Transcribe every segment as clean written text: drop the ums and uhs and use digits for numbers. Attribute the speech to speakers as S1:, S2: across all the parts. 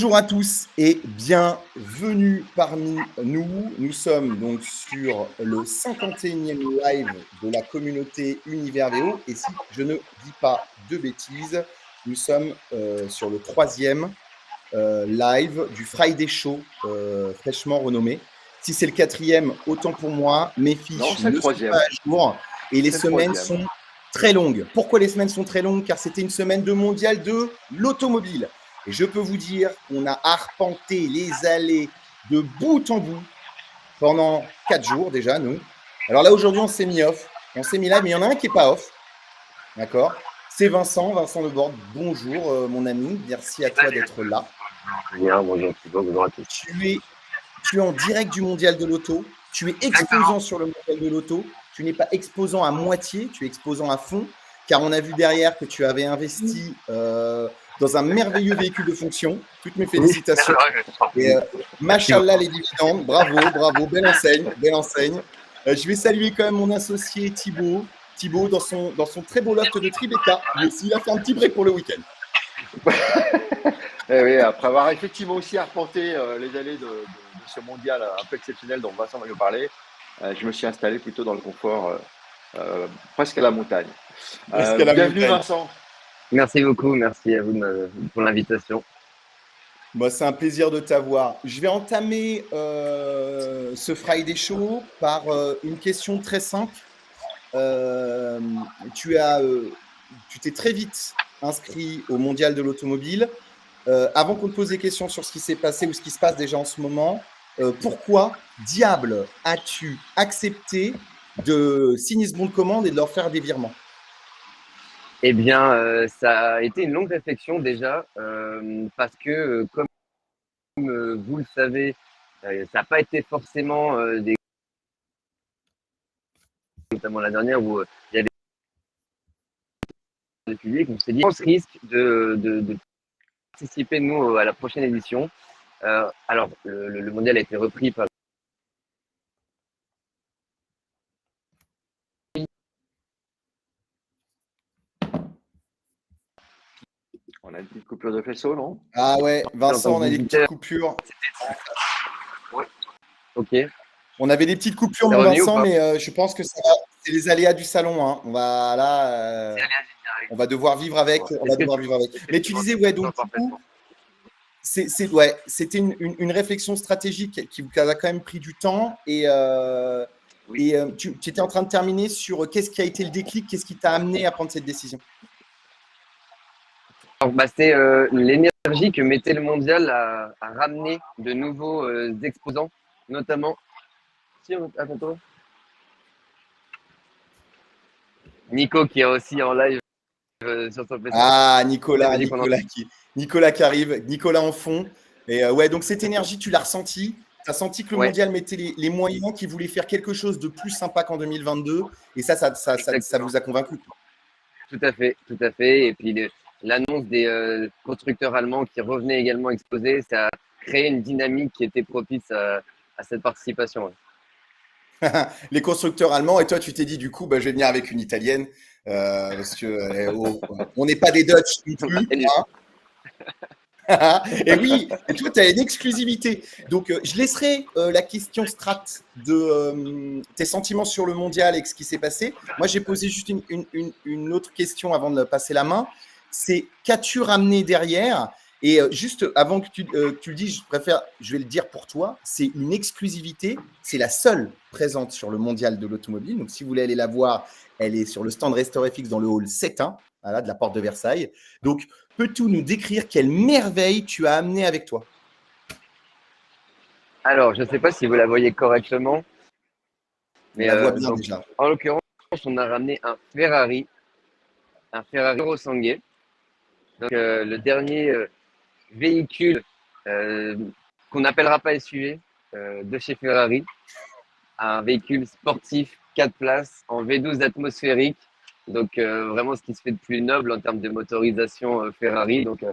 S1: Bonjour à tous et bienvenue parmi nous. Nous sommes donc sur le 51e live de la communauté Univers VO. Et si je ne dis pas de bêtises, nous sommes sur le 3e live du Friday Show fraîchement renommé. Si c'est le 4e, autant pour moi, mes
S2: Non,
S1: fiches
S2: c'est le
S1: ne sont
S2: troisième.
S1: pas à jour et les
S2: C'est le
S1: semaines
S2: troisième.
S1: sont très longues. Pourquoi les semaines sont très longues? Car c'était une semaine de mondial de l'automobile. Et je peux vous dire qu'on a arpenté les allées de bout en bout pendant 4 jours déjà, nous. Alors là, aujourd'hui, on s'est mis off, on s'est mis live, mais il y en a un qui n'est pas off. D'accord? C'est Vincent, Vincent Leborde. Bonjour, mon ami. Merci à toi d'être là.
S3: Bien, bonjour Thibaut, bonjour à tous.
S1: Tu es en direct du mondial de l'auto. Tu es exposant sur le mondial de l'auto. Tu n'es pas exposant à moitié, tu es exposant à fond, car on a vu derrière que tu avais investi dans un merveilleux véhicule de fonction. Toutes mes félicitations. Et machallah les dividendes, bravo, bravo, belle enseigne, belle enseigne. Je vais saluer quand même mon associé Thibaut. Thibaut, dans son très beau loft de Tribeca, lui aussi, il a fait un petit break pour le week-end.
S2: Et oui, après avoir effectivement aussi arpenté les allées de ce mondial un peu exceptionnel dont Vincent va nous parler, je me suis installé plutôt dans le confort, presque à la montagne.
S1: Presque à la
S2: Bienvenue
S1: montagne.
S2: Vincent.
S3: Merci beaucoup, merci à vous pour l'invitation.
S1: Moi, c'est un plaisir de t'avoir. Je vais entamer ce Friday Show par une question très simple. Tu t'es très vite inscrit au Mondial de l'automobile. Avant qu'on te pose des questions sur ce qui s'est passé ou ce qui se passe déjà en ce moment, pourquoi diable as-tu accepté de signer ce bon de commande et de leur faire des virements?
S3: Eh bien, ça a été une longue réflexion déjà, parce que, comme vous le savez, ça n'a pas été forcément notamment la dernière où il y avait des publics, on s'est dit, on se risque de participer, nous, à la prochaine édition. Alors, le mondial a été repris par
S2: On a une petite coupure de faisceau, non?
S1: Ah ouais, Vincent, on a des petites
S3: visiteur.
S1: coupures.
S3: Ok.
S1: On avait des petites coupures,
S3: C'est
S1: mon
S3: revenu ou
S1: Vincent,
S3: pas?
S1: mais je pense que c'est les aléas du salon. Hein. On va devoir vivre avec. On va devoir vivre avec. Mais tu disais, ouais, donc du coup, c'était une réflexion stratégique qui a quand même pris du temps. Et tu étais en train de terminer sur qu'est-ce qui a été le déclic, qu'est-ce qui t'a amené à prendre cette décision?
S3: Alors, c'est l'énergie que mettait le mondial à ramener de nouveaux exposants, notamment. Si, à ton tour. Nico qui est aussi en live sur son PC.
S1: Ah, Nicolas qui arrive, Nicolas en fond. Et ouais, donc cette énergie, tu l'as ressentie. Tu as senti que le mondial mettait les moyens, qu'il voulait faire quelque chose de plus sympa qu'en 2022. Et ça vous a convaincu.
S3: Tout à fait, tout à fait. Et puis l'annonce des constructeurs allemands qui revenaient également exposer, ça a créé une dynamique qui était propice à cette participation.
S1: Les constructeurs allemands, et toi, tu t'es dit, du coup, bah, je vais venir avec une italienne, parce que on n'est pas des Dutch non plus. Hein. Et oui, et toi, tu as une exclusivité. Donc, je laisserai la question strat de tes sentiments sur le mondial et ce qui s'est passé. Moi, j'ai posé juste une autre question avant de passer la main. C'est qu'as-tu ramené derrière? Et juste avant que tu le dises, je vais le dire pour toi, c'est une exclusivité. C'est la seule présente sur le mondial de l'automobile. Donc, si vous voulez aller la voir, elle est sur le stand Restore FX dans le hall 7-1, voilà, de la porte de Versailles. Donc, peux-tu nous décrire quelle merveille tu as amené avec toi?
S3: Alors, je ne sais pas si vous la voyez correctement, mais
S1: On la voit bien
S3: donc,
S1: déjà.
S3: en l'occurrence, on a ramené un Ferrari Rosanguet. Donc, le dernier véhicule qu'on n'appellera pas SUV de chez Ferrari, un véhicule sportif 4 places en V12 atmosphérique. Donc, vraiment ce qui se fait de plus noble en termes de motorisation Ferrari. Donc,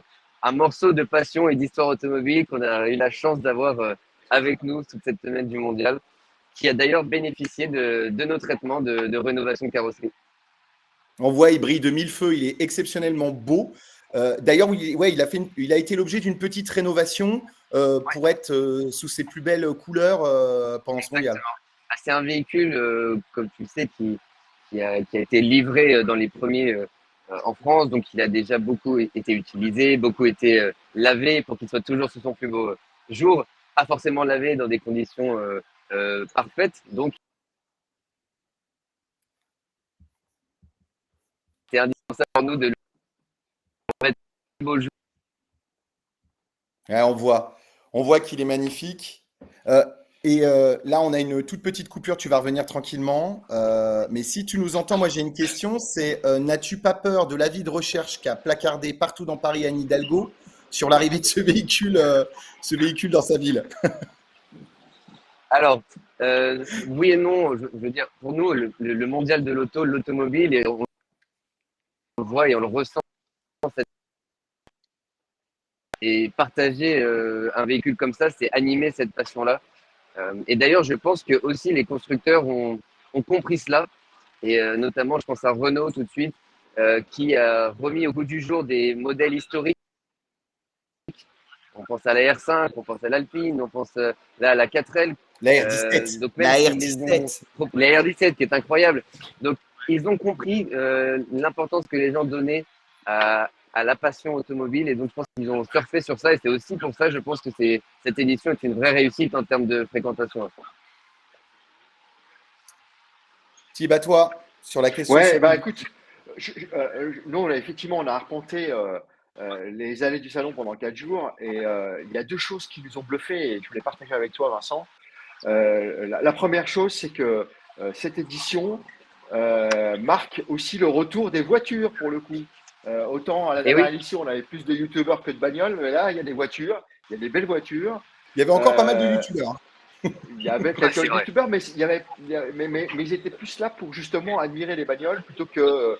S3: un morceau de passion et d'histoire automobile qu'on a eu la chance d'avoir avec nous toute cette semaine du mondial, qui a d'ailleurs bénéficié de nos traitements de rénovation carrosserie.
S1: On voit, il brille de mille feux, il est exceptionnellement beau. D'ailleurs, ouais, il a été l'objet d'une petite rénovation pour être sous ses plus belles couleurs pendant ce mondial.
S3: Ah, c'est un véhicule, comme tu le sais, qui a été livré dans les premiers en France, donc il a déjà beaucoup été utilisé, beaucoup été lavé pour qu'il soit toujours sous son plus beau jour, pas forcément lavé dans des conditions parfaites, donc c'est indispensable pour nous de le mettre plus beau jour.
S1: Ouais, on voit qu'il est magnifique. Là, on a une toute petite coupure, tu vas revenir tranquillement. Mais si tu nous entends, moi j'ai une question, c'est n'as-tu pas peur de l'avis de recherche qu'a placardé partout dans Paris Anne Hidalgo sur l'arrivée de ce véhicule dans sa ville?
S3: Alors, oui et non, je veux dire, pour nous, le mondial de l'automobile, et on le voit et on le ressent, et partager un véhicule comme ça, c'est animer cette passion-là. Et d'ailleurs, je pense que aussi les constructeurs ont compris cela, et notamment, je pense à Renault tout de suite, qui a remis au goût du jour des modèles historiques. On pense à la R5, on pense à l'Alpine, on pense là à la 4L.
S1: La R17,
S3: Donc même
S1: la
S3: s'ils les ont,
S1: R17.
S3: la R17 qui est incroyable. Donc ils ont compris l'importance que les gens donnaient à la passion automobile, et donc je pense qu'ils ont surfé sur ça, et c'est aussi pour ça, je pense que cette édition est une vraie réussite en termes de fréquentation.
S1: Thibaut, à toi, sur la question
S2: Ouais,
S1: sur
S2: bah écoute, nous, effectivement, on a arpenté les allées du salon pendant 4 jours, et il y a 2 choses qui nous ont bluffé et je voulais partager avec toi, Vincent. La première chose, c'est que cette édition marque aussi le retour des voitures pour le coup. Autant à la
S3: Et
S2: dernière
S3: oui,
S2: édition, on avait plus de youtubeurs que de bagnoles, mais là, il y a des voitures, il y a des belles voitures.
S1: Il y avait encore pas mal de
S2: Euh,
S1: youtubeurs.
S2: il y avait
S3: ouais,
S2: quelques
S3: c'est vrai.
S2: youtubeurs, mais mais ils étaient plus là pour justement admirer les bagnoles plutôt que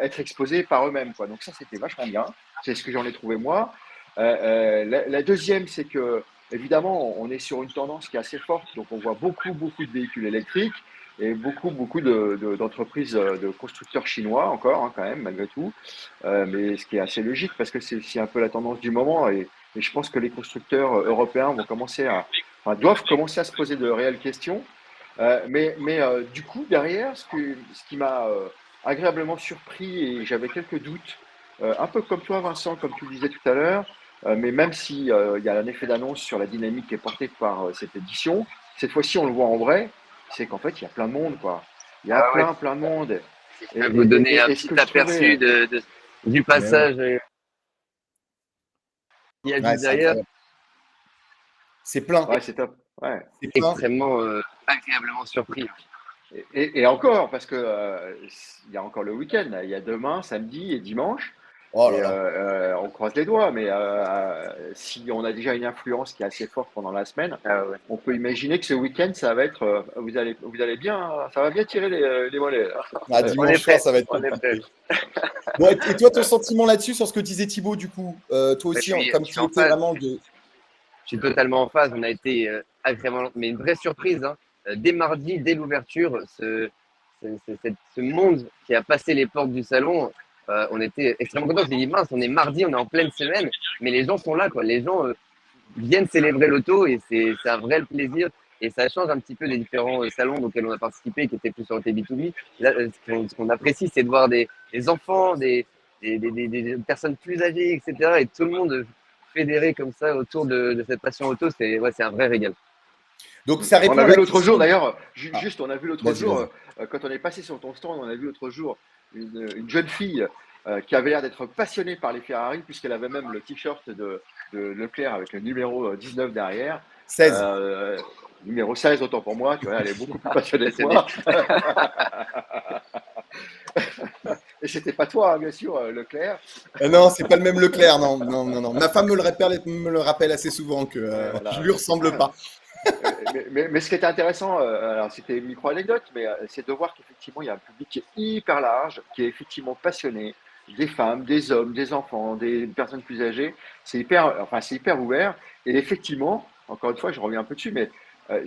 S2: être exposés par eux-mêmes, quoi. Donc ça, c'était vachement bien. C'est ce que j'en ai trouvé moi. La deuxième, c'est que évidemment, on est sur une tendance qui est assez forte, donc on voit beaucoup de véhicules électriques et beaucoup d'entreprises de constructeurs chinois encore, hein, quand même, malgré tout. Mais ce qui est assez logique parce que c'est aussi un peu la tendance du moment, et je pense que les constructeurs européens vont commencer enfin, doivent commencer à se poser de réelles questions. Du coup, derrière, ce qui m'a agréablement surpris, et j'avais quelques doutes, un peu comme toi, Vincent, comme tu le disais tout à l'heure, mais même si il y a un effet d'annonce sur la dynamique qui est portée par cette édition, cette fois-ci, on le voit en vrai, c'est qu'en fait, il y a plein de monde, quoi. Il y a
S3: Ah ouais,
S2: plein de monde.
S3: je peux vous donner un
S2: Ce
S3: petit
S2: que je
S3: aperçu
S2: trouvais,
S3: du
S1: Mais ouais,
S3: passage qu'il y a
S1: ouais,
S3: juste
S1: c'est
S3: derrière.
S1: incroyable. C'est plein,
S2: ouais, c'est top. Ouais.
S1: c'est plein.
S3: Extrêmement agréablement surpris.
S2: Et encore, parce que il y a encore le week-end, là. Il y a demain, samedi et dimanche.
S1: Oh
S2: Et
S1: là là.
S2: on croise les doigts, mais si on a déjà une influence qui est assez forte pendant la semaine,
S3: Ah ouais.
S2: on peut imaginer que ce week-end, ça va être, vous allez bien, ça va bien tirer les mollets, là.
S1: Ah,
S3: On est
S1: dimanche soir,
S3: prêt,
S1: ça va être
S3: on est prêt.
S1: compliqué. Bon, et toi, ton sentiment là-dessus, sur ce que disait Thibaut, du coup, toi
S3: Je
S1: aussi,
S3: suis,
S1: comme
S3: je suis
S1: tu
S3: en
S1: étais
S3: phase.
S1: vraiment de.
S3: Je suis totalement en phase. On a été agréablement, mais une vraie surprise, hein. Dès mardi, dès l'ouverture, ce monde qui a passé les portes du salon, on était extrêmement contents. J'ai dit mince, on est mardi, on est en pleine semaine, mais les gens sont là, quoi. Les gens viennent célébrer l'auto, et c'est un vrai plaisir. Et ça change un petit peu des différents salons auxquels on a participé, qui étaient plus orientés B2B. Là, ce qu'on apprécie, c'est de voir des enfants, des personnes plus âgées, etc. Et tout le monde fédéré comme ça autour de cette passion auto, c'est ouais, c'est un vrai régal.
S1: Donc, ça
S2: On
S1: répond
S2: a
S1: à
S2: vu
S1: la
S2: l'autre jour,
S1: question.
S2: d'ailleurs,
S1: Ah,
S2: juste, on a vu l'autre
S1: vas-y,
S2: jour,
S1: vas-y.
S2: quand on est passé sur ton stand, on a vu l'autre jour une jeune fille qui avait l'air d'être passionnée par les Ferrari, puisqu'elle avait même le t-shirt de Leclerc avec le numéro 19 derrière.
S1: 16.
S2: Euh, Numéro 16, autant pour moi, tu vois, elle est beaucoup plus passionnée que
S3: Passionné.
S2: moi. Et c'était pas toi, hein, bien sûr, Leclerc.
S1: Non, c'est pas le même Leclerc, non, non, non, non. Ma femme me le rappelle assez souvent que
S2: Ouais,
S1: je
S2: voilà.
S1: lui ressemble pas.
S2: Mais ce qui était intéressant, alors c'était une micro-anecdote, mais c'est de voir qu'effectivement, il y a un public qui est hyper large, qui est effectivement passionné, des femmes, des hommes, des enfants, des personnes plus âgées. C'est hyper ouvert. Et effectivement, encore une fois, je reviens un peu dessus, mais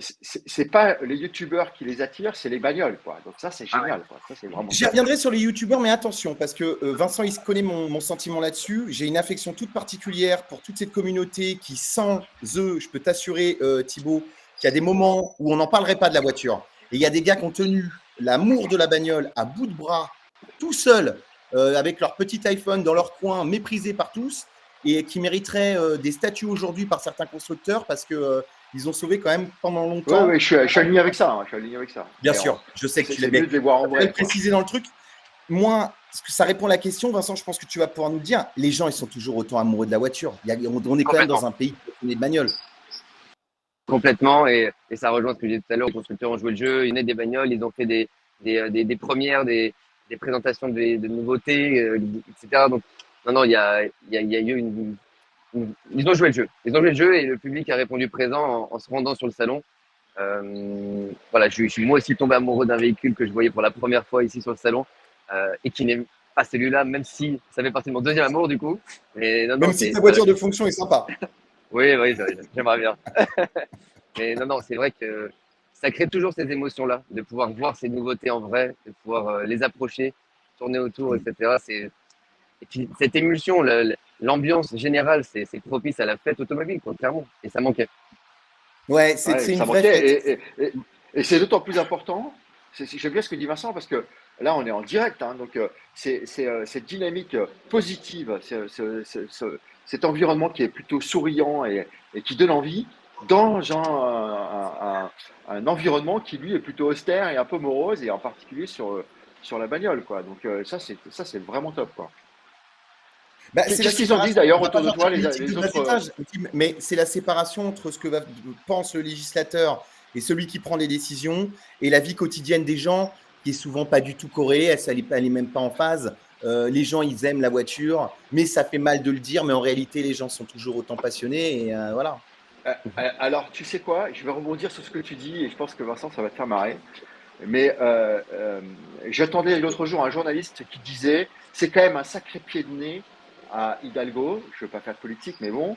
S2: c'est pas les youtubeurs qui les attirent, c'est les bagnoles, quoi. Donc ça, c'est génial, quoi. Ça, c'est vraiment.
S1: J'y reviendrai sur les youtubeurs, mais attention, parce que Vincent, il connaît mon sentiment là-dessus. J'ai une affection toute particulière pour toute cette communauté qui, sans eux, je peux t'assurer, Thibaut, qu'il y a des moments où on n'en parlerait pas de la voiture. Et il y a des gars qui ont tenu l'amour de la bagnole à bout de bras, tout seuls, avec leur petit iPhone dans leur coin, méprisés par tous, et qui mériteraient des statuts aujourd'hui par certains constructeurs parce que ils ont sauvé quand même pendant longtemps.
S2: Oui, je suis aligné avec ça. Hein, je suis aligné avec ça.
S1: Bien
S2: Mais
S1: sûr, je sais que tu
S2: c'est
S1: l'as
S2: mieux de les voir en
S1: bien
S2: vrai.
S1: précisé dans le truc. Moi, parce que ça répond à la question, Vincent, je pense que tu vas pouvoir nous dire, les gens, ils sont toujours autant amoureux de la voiture. On est quand même dans un pays qui connaît de bagnoles.
S3: Complètement, et ça rejoint ce que j'ai dit tout à l'heure, les constructeurs ont joué le jeu, ils naissent des bagnoles, ils ont fait des premières, des présentations de nouveautés, etc. Donc, non, il y a eu ils ont joué le jeu. Ils ont joué le jeu et le public a répondu présent en se rendant sur le salon. Voilà, je suis moi aussi tombé amoureux d'un véhicule que je voyais pour la première fois ici sur le salon et qui n'est pas celui-là, même si ça fait partie de mon deuxième amour du coup. Mais non,
S1: Même si ta voiture de fonction est sympa.
S3: Oui, j'aimerais bien. Mais non, c'est vrai que ça crée toujours ces émotions-là, de pouvoir voir ces nouveautés en vrai, de pouvoir les approcher, tourner autour, etc. Et puis cette émulsion, l'ambiance générale, c'est propice à la fête automobile, quoi, clairement. Et ça manquait.
S1: Ouais, c'est une
S2: Ça
S1: vraie fête.
S2: manquait et c'est d'autant plus important. J'aime bien ce que dit Vincent parce que là, on est en direct. Hein, donc, c'est cette dynamique positive, cet environnement qui est plutôt souriant et qui donne envie dans un environnement qui, lui, est plutôt austère et un peu morose et en particulier sur la bagnole. Quoi. Donc, ça, c'est vraiment top. Quoi.
S1: Bah, c'est la
S2: Qu'est-ce qu'ils ont dit
S1: séparation.
S2: d'ailleurs
S1: On va pas
S2: autour de
S1: faire
S2: toi,
S1: ta politique de
S2: les
S1: bas
S2: autres
S1: étage, mais c'est la séparation entre ce que pense le législateur et celui qui prend les décisions et la vie quotidienne des gens qui est souvent pas du tout corrélée, elle n'est même pas en phase. Les gens, ils aiment la voiture, mais ça fait mal de le dire, mais en réalité, les gens sont toujours autant passionnés et voilà.
S2: Alors, tu sais quoi? Je vais rebondir sur ce que tu dis et je pense que Vincent, ça va te faire marrer. Mais j'attendais l'autre jour un journaliste qui disait c'est quand même un sacré pied de nez à Hidalgo, je ne veux pas faire de politique, mais bon,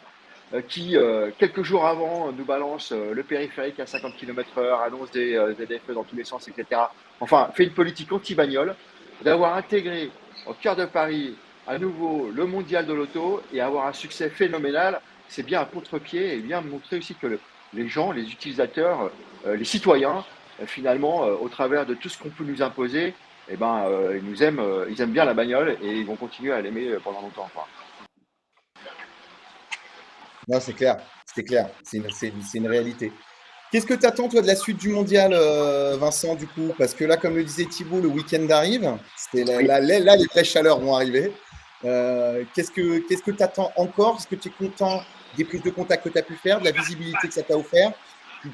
S2: qui quelques jours avant nous balance le périphérique à 50 km/h, annonce des ZFE dans tous les sens, etc. Enfin, fait une politique anti-bagnole, d'avoir intégré au cœur de Paris à nouveau le mondial de l'auto et avoir un succès phénoménal, c'est bien un contre-pied et bien montrer aussi que les gens, les utilisateurs, les citoyens, finalement, au travers de tout ce qu'on peut nous imposer, eh ben, ils aiment bien la bagnole et ils vont continuer à l'aimer pendant longtemps. Quoi.
S1: Non, c'est clair, c'est une réalité. Qu'est-ce que tu attends, toi, de la suite du mondial, Vincent, du coup? Parce que là, comme le disait Thibaut, le week-end arrive. Là, les vraies chaleurs vont arriver. Qu'est-ce que tu attends encore? Est-ce que tu es content des prises de contact que tu as pu faire, de la visibilité que ça t'a offert?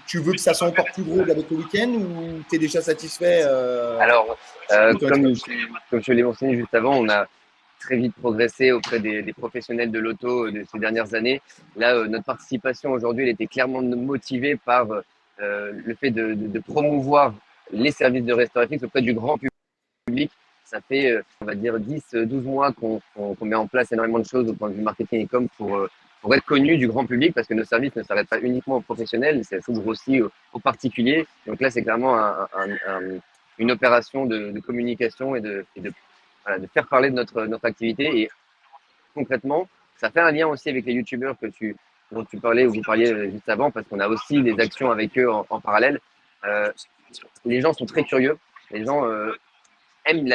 S1: Tu veux que ça soit encore plus gros avec le week-end ou tu es déjà satisfait
S3: Alors, comme je l'ai mentionné juste avant, on a très vite progressé auprès des professionnels de l'auto de ces dernières années. Là, notre participation aujourd'hui, elle était clairement motivée par le fait de promouvoir les services de restauration auprès du grand public. Ça fait, on va dire, 10-12 mois qu'on met en place énormément de choses au point de vue marketing et com pour être connu du grand public parce que nos services ne s'arrêtent pas uniquement aux professionnels, ça s'ouvre aussi aux particuliers. Donc là, c'est clairement une opération de communication et voilà, de faire parler de notre activité. Et concrètement, ça fait un lien aussi avec les youtubeurs dont tu parlais ou vous parliez juste avant parce qu'on a aussi des actions avec eux en parallèle. Les gens sont très curieux. Les gens aiment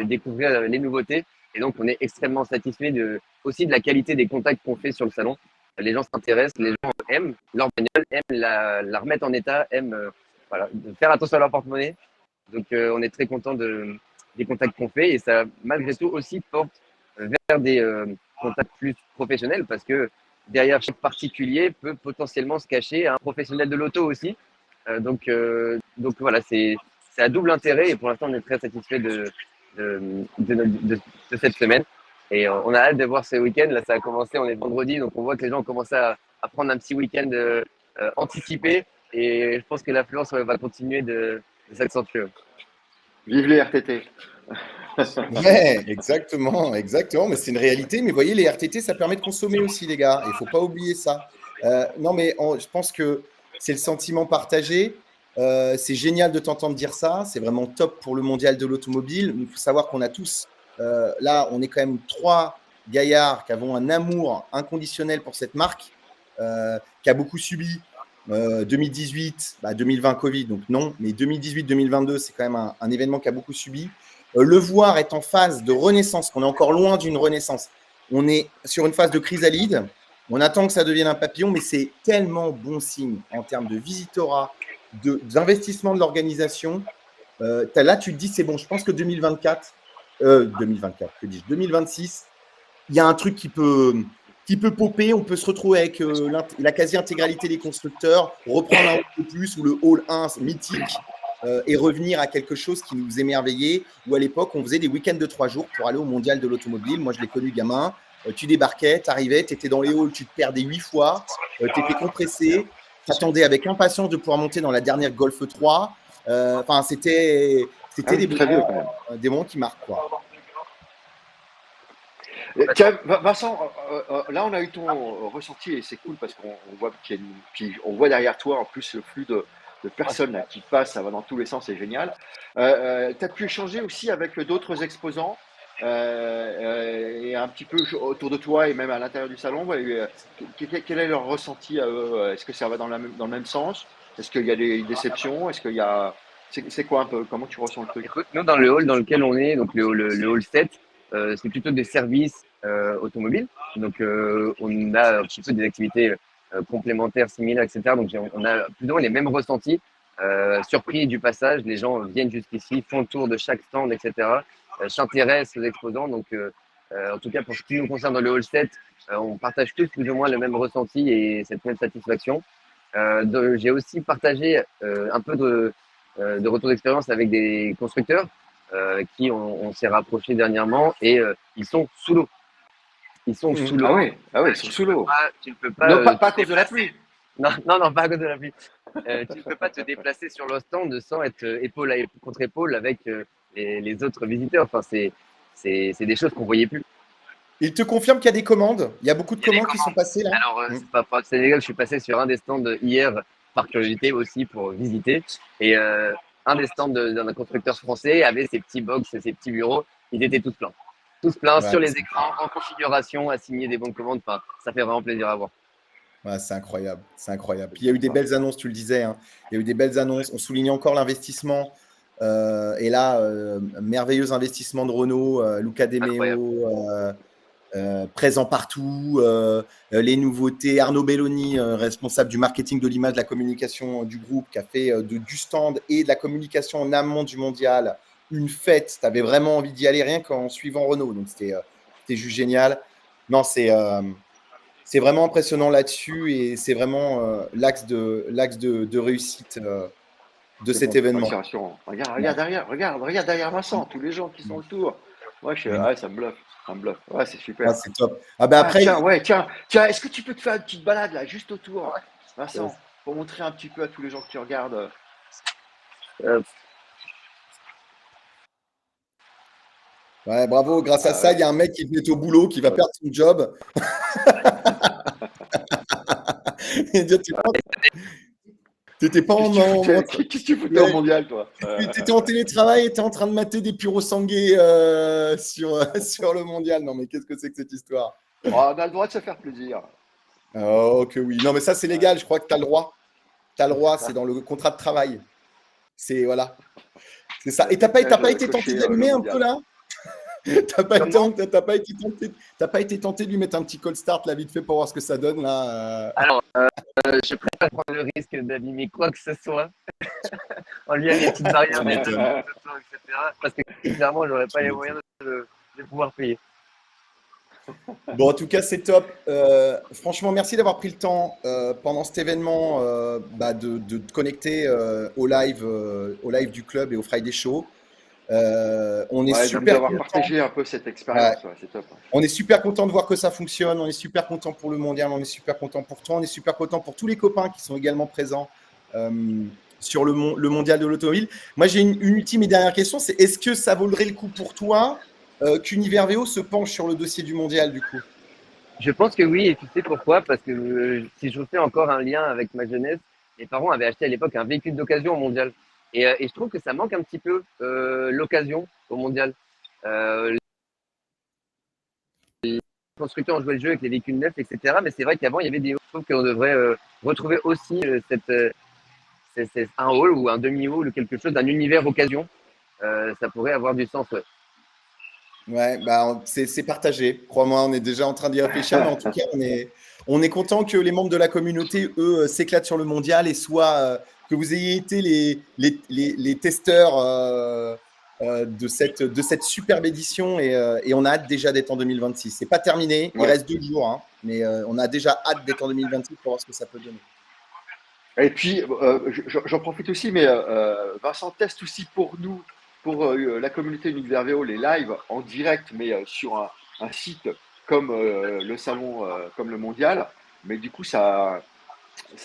S3: découvrir les nouveautés. Et donc, on est extrêmement satisfait aussi de la qualité des contacts qu'on fait sur le salon. Les gens s'intéressent, les gens aiment leur bagnole, aiment la remettre en état, aiment voilà, de faire attention à leur porte-monnaie. Donc, on est très content des contacts qu'on fait. Et ça, malgré tout, aussi porte vers des contacts plus professionnels parce que derrière chaque particulier peut potentiellement se cacher un professionnel de l'auto aussi. Donc voilà, c'est à double intérêt et pour l'instant, on est très satisfait de cette semaine. Et on a hâte de voir ce week-end. Là, ça a commencé, on est vendredi, donc on voit que les gens ont commencé à prendre un petit week-end anticipé. Et je pense que l'affluence va continuer de s'accentuer.
S2: Vive les RTT.
S1: Ouais, exactement. Mais c'est une réalité. Mais vous voyez, les RTT, ça permet de consommer aussi, les gars. Il ne faut pas oublier ça. Non, mais je pense que c'est le sentiment partagé. C'est génial de t'entendre dire ça. C'est vraiment top pour le mondial de l'automobile. Il faut savoir qu'on a tous, là, on est quand même 3 gaillards qui avons un amour inconditionnel pour cette marque, qui a beaucoup subi. 2018, 2020 Covid, donc non, mais 2018-2022, c'est quand même un événement qui a beaucoup subi. Le voir est en phase de renaissance, qu'on est encore loin d'une renaissance. On est sur une phase de chrysalide. On attend que ça devienne un papillon, mais c'est tellement bon signe en termes de visitorat, d'investissement de l'organisation. Là, tu te dis, c'est bon, je pense que 2024, que dis-je, 2026, il y a un truc qui peut popper. On peut se retrouver avec la quasi-intégralité des constructeurs, reprendre un hall de plus ou le hall 1 mythique et revenir à quelque chose qui nous émerveillait. Où à l'époque, on faisait des week-ends de 3 jours pour aller au mondial de l'automobile. Moi, je l'ai connu gamin. Tu débarquais, tu arrivais, tu étais dans les halls, tu te perdais 8 fois, tu étais compressé, tu attendais avec impatience de pouvoir monter dans la dernière Golf 3. Enfin, c'était des moments qui marquent, quoi.
S2: Tiens, Vincent, là on a eu ton ressenti et c'est cool parce qu'on voit puis on voit derrière toi en plus le flux de personnes là, qui passent, ça va dans tous les sens, c'est génial. Tu as pu échanger aussi avec d'autres exposants et un petit peu autour de toi et même à l'intérieur du salon. Quel est leur ressenti à eux? Est-ce que ça va dans le même sens? Est-ce qu'il y a des déceptions? Est-ce qu'il y a c'est quoi un peu? Comment tu ressens le truc?
S3: Écoute, nous, dans le hall dans lequel on est, donc le hall 7, c'est plutôt des services automobiles. Donc, on a un petit peu des activités complémentaires, similaires, etc. Donc, on a plus ou moins les mêmes ressentis. Surpris du passage, les gens viennent jusqu'ici, font le tour de chaque stand, etc. S'intéressent aux exposants. Donc, en tout cas, pour ce qui nous concerne dans le hall 7, on partage tous plus ou moins le même ressenti et cette même satisfaction. J'ai aussi partagé un peu de retour d'expérience avec des constructeurs qui on s'est rapprochés dernièrement et ils sont sous l'eau. Ils sont sous l'eau.
S2: Ah ouais, ils sont sous l'eau.
S3: Tu ne peux pas.
S2: Non, pas à cause de la pluie.
S3: Non, pas à cause de la pluie. Tu ne peux pas te déplacer sur le stand sans être épaule contre épaule avec les autres visiteurs. Enfin, c'est des choses qu'on ne voyait plus.
S1: Il te confirme qu'il y a des commandes. Il y a beaucoup de commandes qui sont passées là.
S3: Alors, c'est pas pour Sénégal, je suis passé sur un des stands hier par curiosité aussi pour visiter. Et un des stands d'un constructeur français avait ses petits box, ses petits bureaux. Ils étaient tous pleins. Tous pleins sur les écrans, en configuration, à signer des bons de commande. Enfin, ça fait vraiment plaisir à voir.
S1: Ouais, c'est incroyable, c'est incroyable. Puis il y a eu des belles annonces, tu le disais. Hein. Il y a eu des belles annonces. On souligne encore l'investissement. Et là, merveilleux investissement de Renault, Luca De Meo, présent partout. Les nouveautés. Arnaud Belloni, responsable du marketing, de l'image, de la communication du groupe, qui a fait du stand et de la communication en amont du mondial une fête. Tu avais vraiment envie d'y aller rien qu'en suivant Renault. Donc, c'était juste génial. Non, c'est vraiment impressionnant là-dessus et c'est vraiment l'axe de réussite de cet événement.
S2: Regarde derrière Vincent, tous les gens qui sont autour. Ouais, ça me bluffe. Ouais, c'est super.
S1: Ah, c'est top. Ah ben après.
S2: Tiens, est-ce que tu peux te faire une petite balade là, juste autour, Vincent, pour montrer un petit peu à tous les gens qui regardent.
S1: Ouais, bravo. Grâce à ça, il y a un mec qui venait au boulot, qui va perdre son job. T'étais pas en.
S2: Qu'est-ce que tu foutais au mondial, toi?
S1: T'étais en télétravail et t'es en train de mater des puros sangués sur le mondial. Non, mais qu'est-ce que c'est que cette histoire?
S2: On a le droit de se faire plaisir.
S1: Oh, que oui. Non, mais ça, c'est légal. Je crois que t'as le droit. T'as le droit. C'est dans le contrat de travail. C'est voilà. C'est ça. Et t'as pas été tenté d'allumer un peu là? T'as pas été tenté de lui mettre un petit cold start là vite fait pour voir ce que ça donne là.
S3: Alors, je préfère prendre le risque d'abîmer quoi que ce soit en lui ayant des petites barrières, etc. Parce que clairement, j'aurais pas les moyens de pouvoir payer.
S1: Bon, en tout cas, c'est top. Franchement, merci d'avoir pris le temps pendant cet événement de te connecter au live du club et au Friday Show. On est super
S2: d'avoir partagé un peu cette expérience, c'est top.
S1: On est super content de voir que ça fonctionne, on est super content pour le mondial, on est super content pour toi, on est super content pour tous les copains qui sont également présents sur le mondial de l'automobile. Moi, j'ai une ultime et dernière question, c'est est-ce que ça vaudrait le coup pour toi qu'Univers VO se penche sur le dossier du mondial du coup?
S3: Je pense que oui, et tu sais pourquoi? Parce que si je fais encore un lien avec ma jeunesse, mes parents avaient acheté à l'époque un véhicule d'occasion au mondial. Et je trouve que ça manque un petit peu l'occasion au mondial. Les constructeurs ont joué le jeu avec les véhicules neufs, etc. Mais c'est vrai qu'avant, il y avait des halls. Je trouve qu'on devrait retrouver aussi un hall ou un demi-hall ou quelque chose, d'un univers occasion. Ça pourrait avoir du sens. Ouais.
S1: Ouais, bah, c'est partagé. Crois-moi, on est déjà en train d'y réfléchir, mais en tout cas, on est content que les membres de la communauté, eux, s'éclatent sur le mondial et soit que vous ayez été les testeurs de cette superbe édition et on a hâte déjà d'être en 2026. C'est pas terminé, il reste 2 jours, hein, mais on a déjà hâte d'être en 2026 pour voir ce que ça peut donner.
S2: Et puis, j'en profite aussi, mais Vincent teste aussi pour nous, pour la communauté Univers VO, les lives en direct, mais sur un site comme le salon, comme le mondial. Mais du coup, ça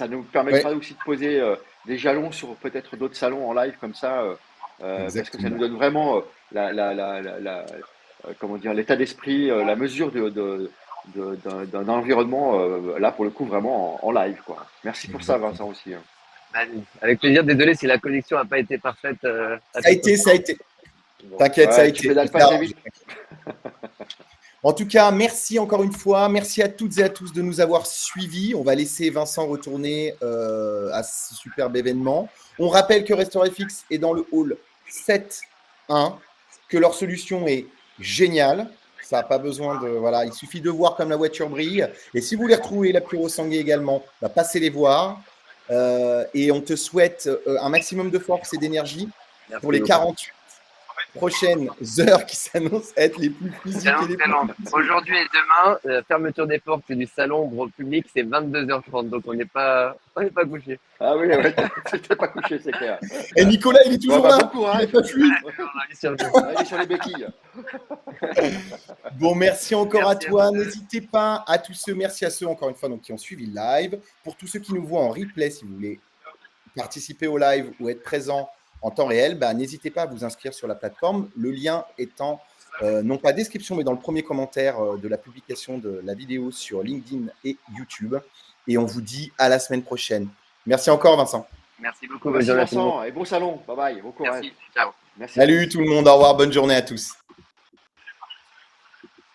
S2: nous permettra aussi de poser des jalons sur peut-être d'autres salons en live comme ça, parce que ça nous donne vraiment comment dire, l'état d'esprit, la mesure d'un environnement, là pour le coup, vraiment en live, quoi. Merci pour ça, Vincent, aussi.
S3: Avec plaisir. Désolé si la connexion n'a pas été parfaite.
S1: Ça a été. T'inquiète, ça a été.
S2: Tu pédales pas très vite.
S1: En tout cas, merci encore une fois. Merci à toutes et à tous de nous avoir suivis. On va laisser Vincent retourner à ce superbe événement. On rappelle que Restaurant FX est dans le hall 7-1, que leur solution est géniale. Ça n'a pas besoin de… Voilà, il suffit de voir comme la voiture brille. Et si vous voulez retrouver la Puro Sangué également, bah, passez les voir. Et on te souhaite un maximum de force et d'énergie pour les 48 prochaines heures qui s'annoncent être les plus physiques et les plus…
S3: Aujourd'hui et demain, fermeture des portes du salon au public, c'est 22h30, donc on n'est pas couché.
S2: Ah oui, ouais, t'es pas couché, c'est clair.
S1: Et Nicolas, il est toujours là.
S2: Bon courage.
S1: Il est pas fluide.
S2: Il est sur les béquilles.
S1: Bon, merci encore à toi. N'hésitez pas à tous ceux, merci à ceux encore une fois donc, qui ont suivi le live. Pour tous ceux qui nous voient en replay, si vous voulez participer au live ou être présent en temps réel, bah, n'hésitez pas à vous inscrire sur la plateforme. Le lien étant non pas description, mais dans le premier commentaire de la publication de la vidéo sur LinkedIn et YouTube. Et on vous dit à la semaine prochaine. Merci encore, Vincent.
S3: Merci beaucoup.
S2: Merci, Vincent. Et bon salon. Bye bye. Bon courage.
S3: Merci. Ciao.
S2: Merci.
S1: Salut tout le monde. Au revoir. Bonne journée à tous.